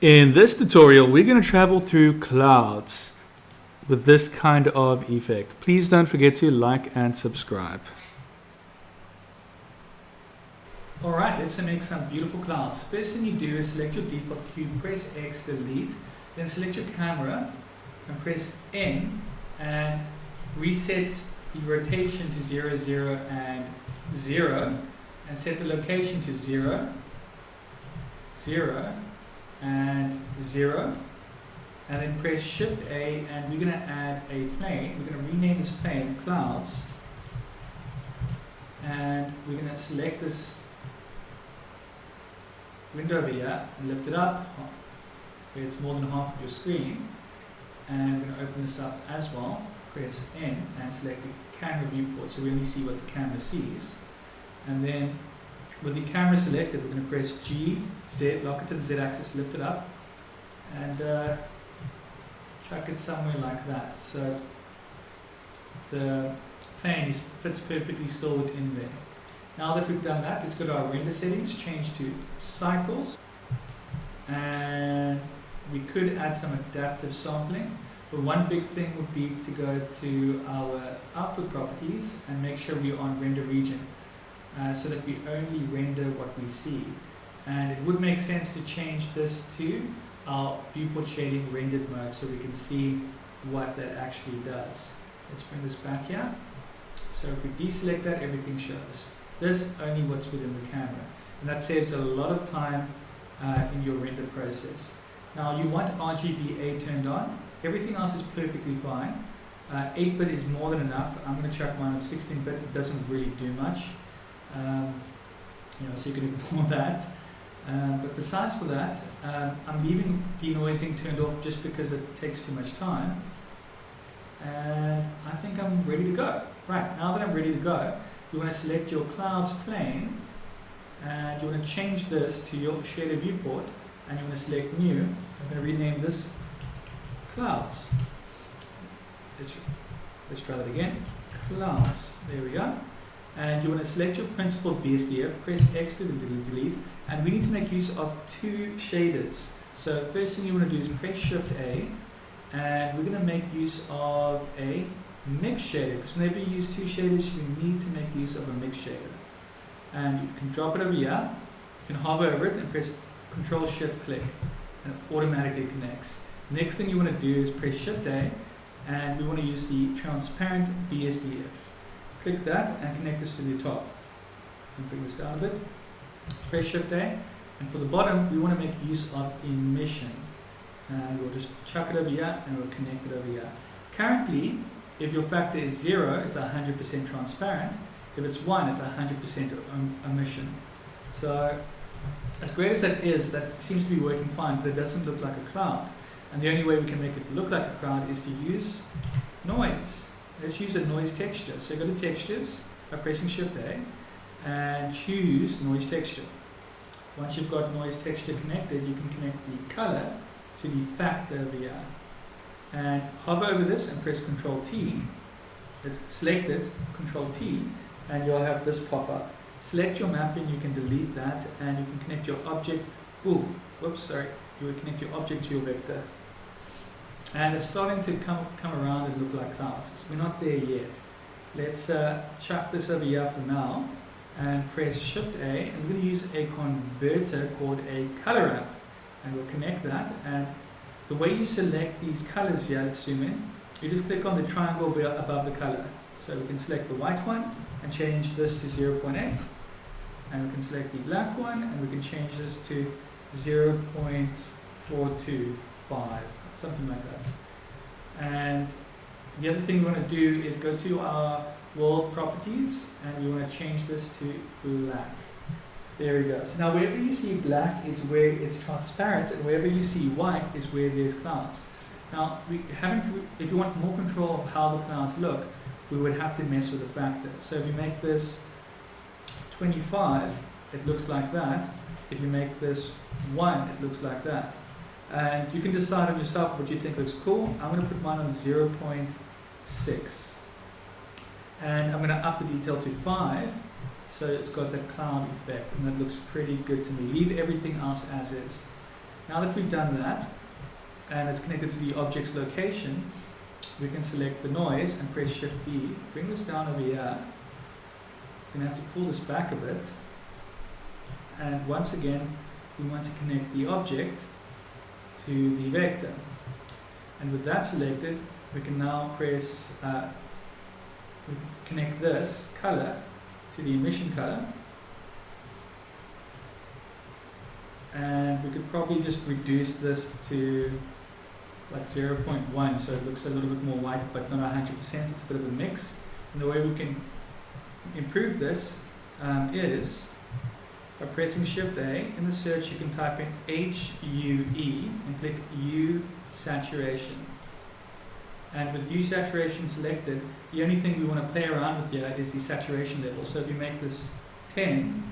In this tutorial, we're going to travel through clouds with this kind of effect. Please don't forget to like and subscribe. Alright, let's make some beautiful clouds. First thing you do is select your default cube, press X, delete, then select your camera and press N and reset the rotation to 0, 0 and 0 and set the location to 0, 0 and 0 and then press Shift A and we're going to add a plane. We're going to rename this plane Clouds and we're going to select this window over here and lift it up where it's more than half of your screen, and we're going to open this up as well. Press N and select the camera viewport so we only see what the camera sees, and then with the camera selected we're going to press G, Z, lock it to the Z axis, lift it up and chuck it somewhere like that so the plane fits perfectly still within there. Now that we've done that, let's go to our render settings, change to cycles, and we could add some adaptive sampling, but one big thing would be to go to our output properties and make sure we're on render region so that we only render what we see. And it would make sense to change this to our viewport shading rendered mode so we can see what that actually does. Let's bring this back here. So if we deselect that, everything shows. This only what's within the camera, and that saves a lot of time in your render process. Now you want RGBA turned on. Everything else is perfectly fine. 8-bit is more than enough. I'm going to chuck mine on 16-bit. It doesn't really do much, so you can ignore that. But besides for that, I'm leaving denoising turned off just because it takes too much time. And I think I'm ready to go. Right, now that I'm ready to go, you want to select your clouds plane and you want to change this to your shader viewport and you want to select new. I'm going to rename this clouds. Let's try that again. Clouds. There we go. And you want to select your principal BSDF, press X to delete, and we need to make use of two shaders. So first thing you want to do is press Shift A and we're going to make use of a mix shader, because whenever you use two shaders you need to make use of a mix shader. And you can drop it over here, you can hover over it and press Control Shift click and it automatically connects. Next thing you want to do is press Shift A and we want to use the transparent BSDF. Click that and connect this to the top. And bring this down a bit. Press Shift A, and for the bottom we want to make use of emission. And we'll just chuck it over here and we'll connect it over here. Currently, if your factor is 0, it's 100% transparent. If it's 1, it's 100% emission. So, as great as that is, that seems to be working fine, but it doesn't look like a cloud. And the only way we can make it look like a cloud is to use noise. Let's use a noise texture. So go to Textures by pressing Shift A and choose Noise Texture. Once you've got Noise Texture connected, you can connect the color to the factor over here. And hover over this and press Control T. Let's select it, Control T, and you'll have this pop up. Select your mapping, you can delete that, and you can connect your object. You will connect your object to your vector. And it's starting to come around and look like clouds. We're not there yet. Let's chuck this over here for now and press Shift A, and we're going to use a converter called a color ramp. And we'll connect that, and the way you select these colors here, let's zoom in, you just click on the triangle above the color. So we can select the white one and change this to 0.8, and we can select the black one and we can change this to 0.425, something like that. And the other thing we want to do is go to our world properties and we want to change this to black. There we go. So now wherever you see black is where it's transparent, and wherever you see white is where there's clouds. Now, if you want more control of how the clouds look, we would have to mess with the factor. So if you make this 25, it looks like that. If you make this 1, it looks like that. And you can decide on yourself what you think looks cool. I'm going to put mine on 0.6. And I'm going to up the detail to 5. So it's got that cloud effect, and that looks pretty good to me. Leave everything else as is. Now that we've done that, and it's connected to the object's location, we can select the noise and press Shift D. Bring this down over here. We're going to have to pull this back a bit. And once again, we want to connect the object to the vector. And with that selected, we can now press, we connect this color to the emission color. And we could probably just reduce this to like 0.1, so it looks a little bit more white, but not 100%. It's a bit of a mix. And the way we can improve this is by pressing Shift A. In the search, you can type in HUE and click U saturation. And with U saturation selected, the only thing we want to play around with here is the saturation level. So if you make this 10,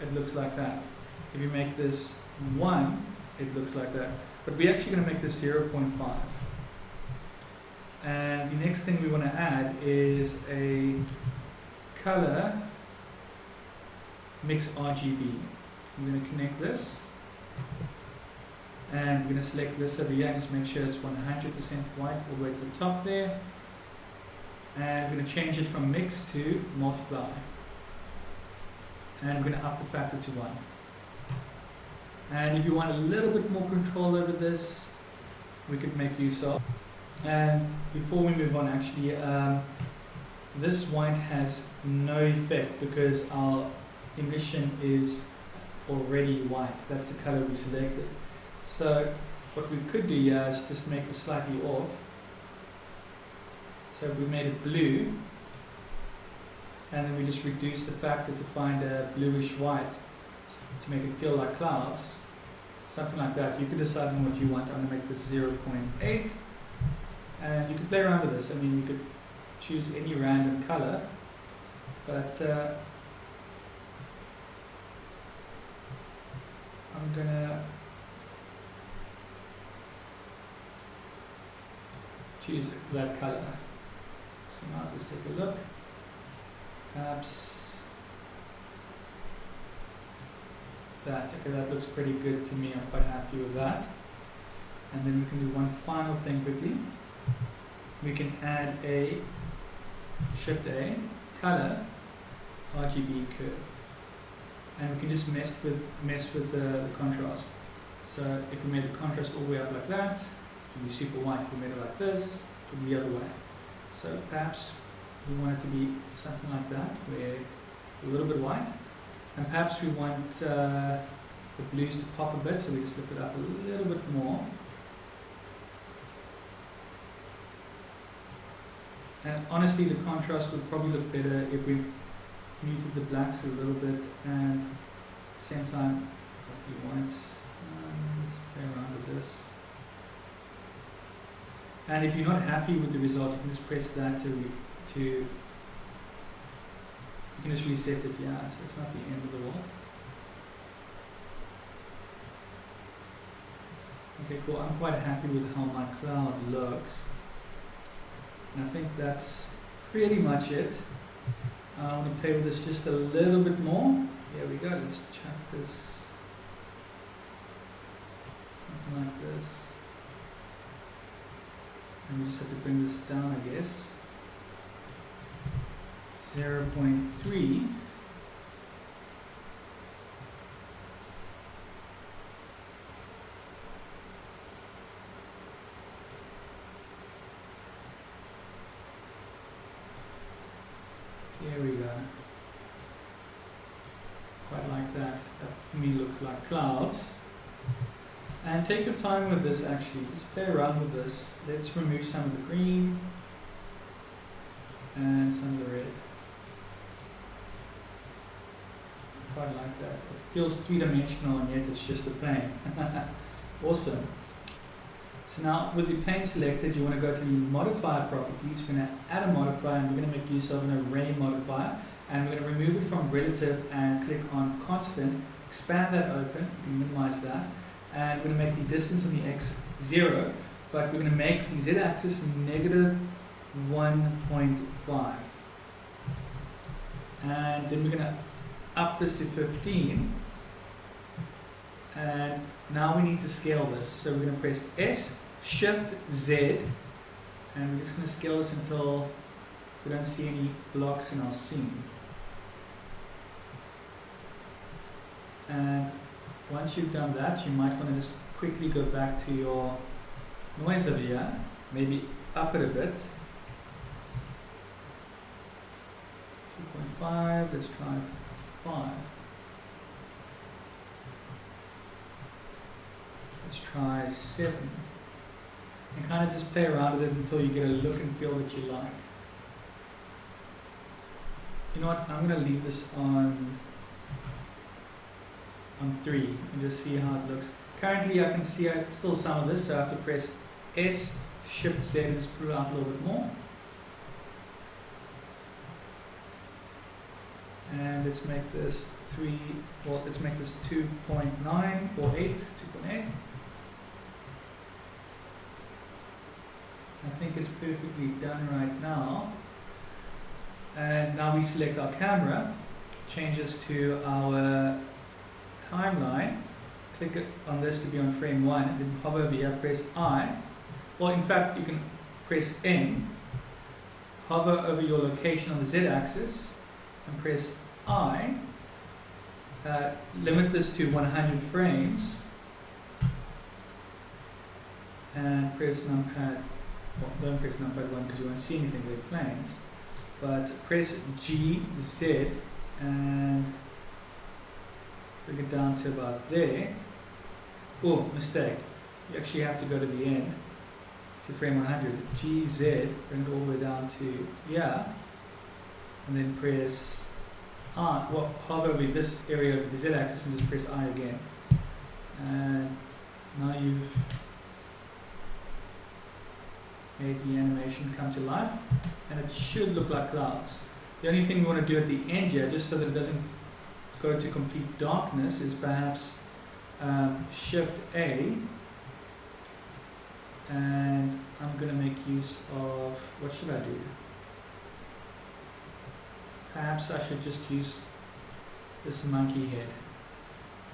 it looks like that. If you make this 1, it looks like that. But we're actually going to make this 0.5. And the next thing we want to add is a color mix RGB. I'm going to connect this. And we're going to select this over here, just make sure it's 100% white all the way to the top there. And we're going to change it from mix to multiply. And we're going to up the factor to 1. And if you want a little bit more control over this, we could make use of. And before we move on, actually, this white has no effect because our emission is already white. That's the color we selected. So what we could do here is just make it slightly off. So we made it blue, and then we just reduce the factor to find a bluish white to make it feel like clouds, something like that. You could decide on what you want. I'm going to make this 0.8, and you could play around with this. I mean, you could choose any random color, but I'm going to choose that color. So now let's take a look. Perhaps that. Okay, that looks pretty good to me. I'm quite happy with that. And then we can do one final thing quickly. We can add a Shift A color RGB curve, and we can just mess with the contrast. So if we made the contrast all the way up like that, it would be super white. If we made it like this, it would be the other way. So perhaps we want it to be something like that, where it's a little bit white. And perhaps we want the blues to pop a bit, so we just lift it up a little bit more. And honestly, the contrast would probably look better if we muted the blacks a little bit, and at the same time, what we want. Let's play around with this. And if you're not happy with the result, you can just press that you can just reset it, yeah, so it's not the end of the world. Okay, cool, I'm quite happy with how my cloud looks. And I think that's pretty much it. I want to play with this just a little bit more. Here we go, let's chuck this, something like this. And we just have to bring this down, I guess. 0.3. There we go. Quite like that. That for me looks like clouds. And take your time with this actually. Just play around with this. Let's remove some of the green and some of the red. Quite like that. It feels three-dimensional and yet it's just a plane. Awesome. So now with the plane selected, you want to go to the modifier properties. We're going to add a modifier, and we're going to make use of an array modifier. And we're going to remove it from relative and click on constant. Expand that open. You can minimize that. And we're going to make the distance on the x 0, but we're going to make the z-axis negative 1.5. And then we're going to up this to 15. And now we need to scale this. So we're going to press S, Shift, Z, and we're just going to scale this until we don't see any blocks in our scene. And once you've done that, you might want to just quickly go back to your noise over here, maybe up it a bit. 2.5, let's try 5. Let's try 7. And kind of just play around with it until you get a look and feel that you like. You know what, I'm going to leave this on 3 and just see how it looks. Currently I can see still some of this, so I have to press S, Shift Z and just pull it out a little bit more. And let's make this 2.9 or 8, 2.8. I think it's perfectly done right now. And now we select our camera, changes to our timeline, click on this to be on frame 1, and then hover over here, press I. Well, in fact, you can press N, hover over your location on the Z axis, and press I. Limit this to 100 frames, and press numpad. Well, don't press numpad 1 because you won't see anything with planes. But press G, Z, and bring it down to about there. Oh, mistake. You actually have to go to the end to frame 100. G, Z, bring it all the way down to here. And then press I. Well, hover over this area of the Z axis and just press I again. And now you've made the animation come to life, and it should look like clouds. The only thing we want to do at the end here, just so that it doesn't go to complete darkness, is perhaps Shift A, and I'm going to make use of, what should I do? Perhaps I should just use this monkey head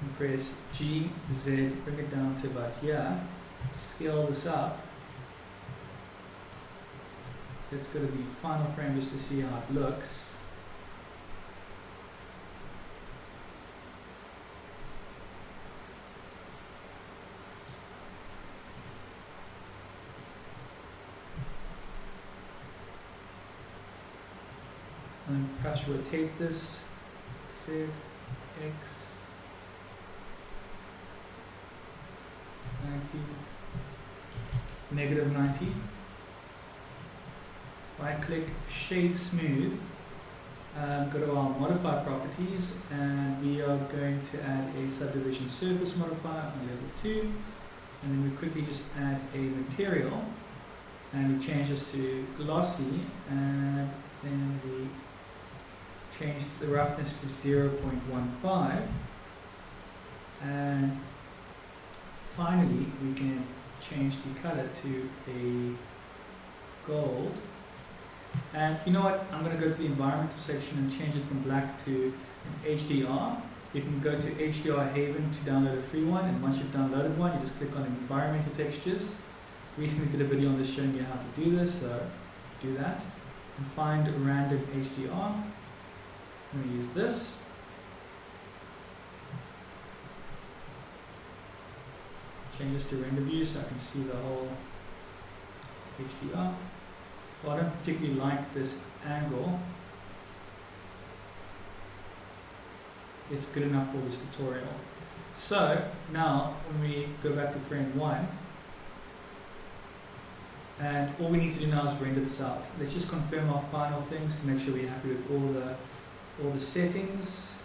and press G, Z, bring it down to about here, scale this up. Let's go to the final frame just to see how it looks. And perhaps rotate this, Z, X, 90, -90. Right click, shade smooth, go to our modify properties, and we are going to add a subdivision surface modifier on level 2, and then we quickly just add a material, and we change this to glossy, and then we change the roughness to 0.15, and finally we can change the color to a gold. And you know what, I'm going to go to the environmental section and change it from black to an HDR. You can go to HDR Haven to download a free one, and once you've downloaded one, you just click on environmental textures. Recently did a video on this showing you how to do this, so do that. And find random HDR. I'm going to use this. Change this to render view so I can see the whole HDR. Well, I don't particularly like this angle. It's good enough for this tutorial. So now when we go back to frame 1, and all we need to do now is render this out. Let's just confirm our final things to make sure we're happy with all the settings.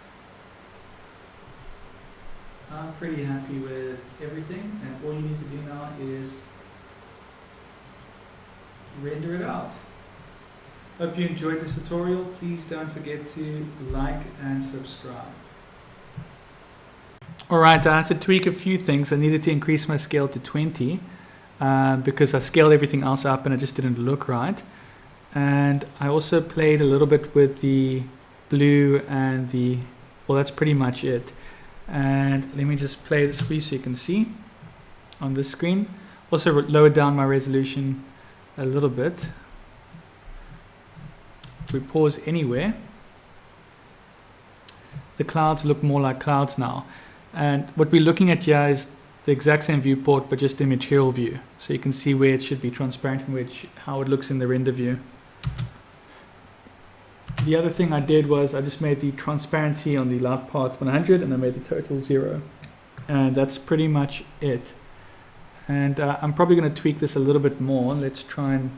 I'm pretty happy with everything, and all you need to do now is render it out. Hope you enjoyed this tutorial. Please don't forget to like and subscribe. Alright, I had to tweak a few things. I needed to increase my scale to 20 because I scaled everything else up and it just didn't look right. And I also played a little bit with the blue and well, that's pretty much it. And let me just play this for you so you can see on this screen. Also lower down my resolution a little bit. If we pause anywhere, the clouds look more like clouds now. And what we're looking at here is the exact same viewport, but just in material view. So you can see where it should be transparent and how it looks in the render view. The other thing I did was I just made the transparency on the light path 100 and I made the total 0. And that's pretty much it. And I'm probably going to tweak this a little bit more. Let's try and,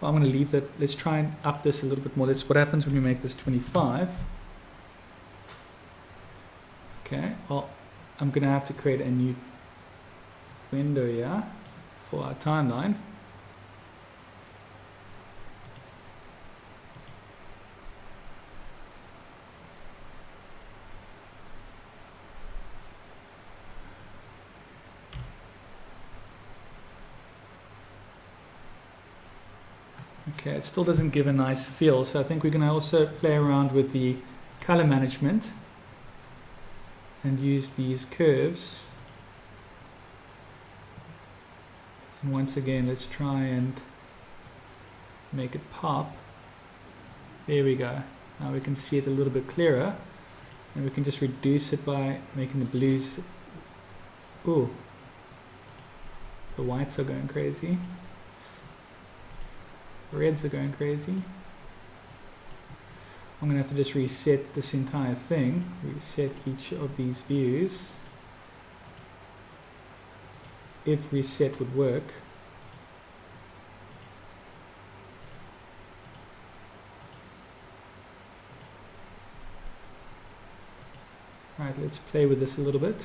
well, I'm going to leave that. Let's try and up this a little bit more. That's what happens when you make this 25. Okay, well, I'm going to have to create a new window here for our timeline. Okay, it still doesn't give a nice feel, so I think we're going to also play around with the color management and use these curves. And once again, let's try and make it pop. There we go. Now we can see it a little bit clearer, and we can just reduce it by making the blues. Ooh, the whites are going crazy. Reds are going crazy. I'm going to have to just reset this entire thing, reset each of these views, if reset would work. Alright, let's play with this a little bit.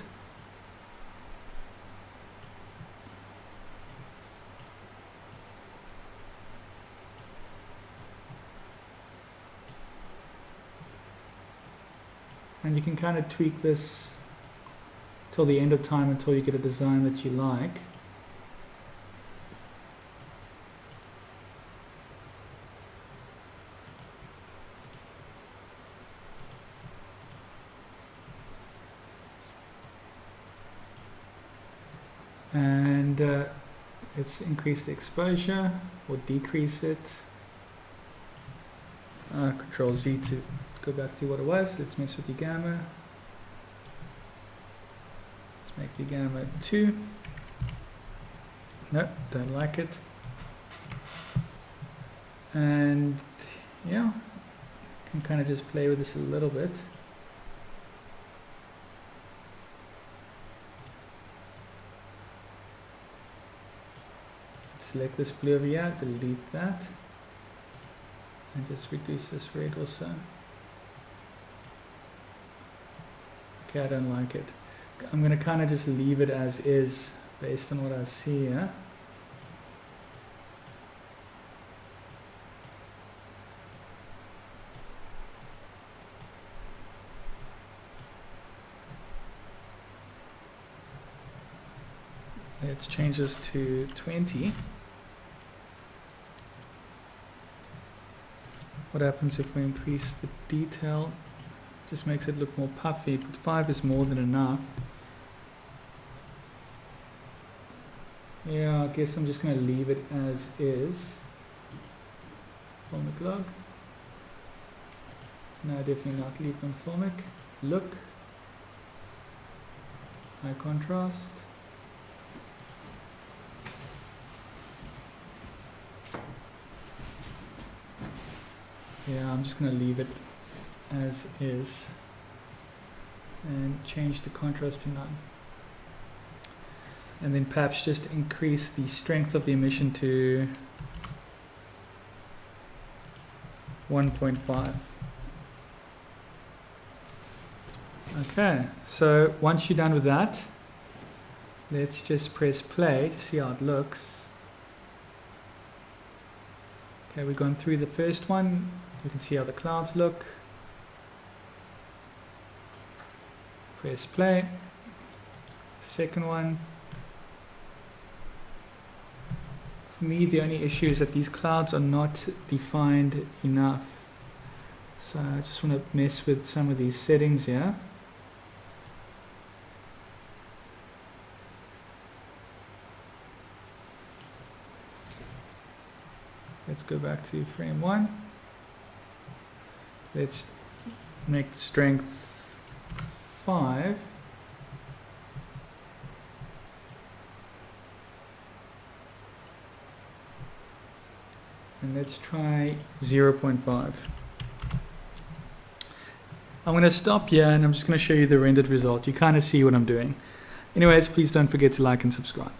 And you can kind of tweak this till the end of time until you get a design that you like. And let's increase the exposure or decrease it. Control Z to go back to what it was. Let's mess with the gamma. Let's make the gamma 2. Nope, don't like it. And yeah, can kind of just play with this a little bit. Select this blue over here, delete that, and just reduce this red also. Okay, I don't like it. I'm going to kind of just leave it as is based on what I see here. Let's change this to 20. What happens if we increase the detail? Just makes it look more puffy, but 5 is more than enough. Yeah, I guess I'm just going to leave it as is. Formic log. No, definitely not leave on formic. Look. High contrast. Yeah, I'm just going to leave it as is and change the contrast to none. And then perhaps just increase the strength of the emission to 1.5. Okay, so once you're done with that, let's just press play to see how it looks. Okay, we've gone through the first one. You can see how the clouds look. Press play. Second one. For me, the only issue is that these clouds are not defined enough. So I just want to mess with some of these settings here. Let's go back to frame 1. Let's make the strength 5. And let's try 0.5. I'm going to stop here and I'm just going to show you the rendered result. You kind of see what I'm doing. Anyways, please don't forget to like and subscribe.